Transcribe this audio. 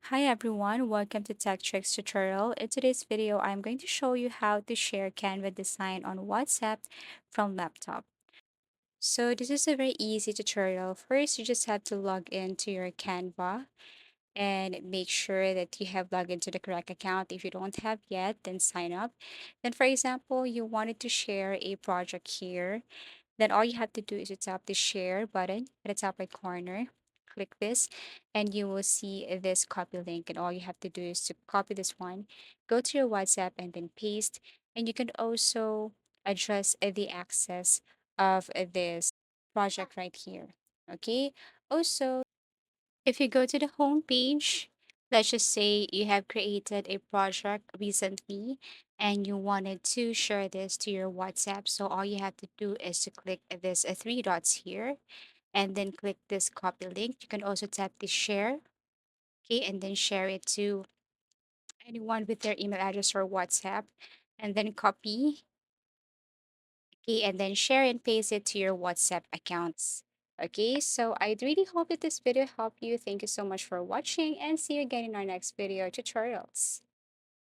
Hi everyone, welcome to Tech Tricks tutorial. In today's video, I'm going to show you how to share Canva design on WhatsApp from laptop. So this is a very easy tutorial. First, you just have to log into your Canva and make sure that you have logged into the correct account. If you don't have yet, then sign up. Then for example, you wanted to share a project here, then all you have to do is to tap the share button at the top right corner. Click this, and you will see this copy link. And all you have to do is to copy this one, go to your WhatsApp, and then paste. And you can also address the access of this project right here. Okay. Also, if you go to the home page, let's just say you have created a project recently and you wanted to share this to your WhatsApp. So all you have to do is to click this three dots here and then click this copy link. You can also tap the share, okay, and then share it to anyone with their email address or WhatsApp, and then copy, okay, and then share and paste it to your WhatsApp accounts. Okay, so I really hope that this video helped you. Thank you so much for watching and see you again in our next video tutorials.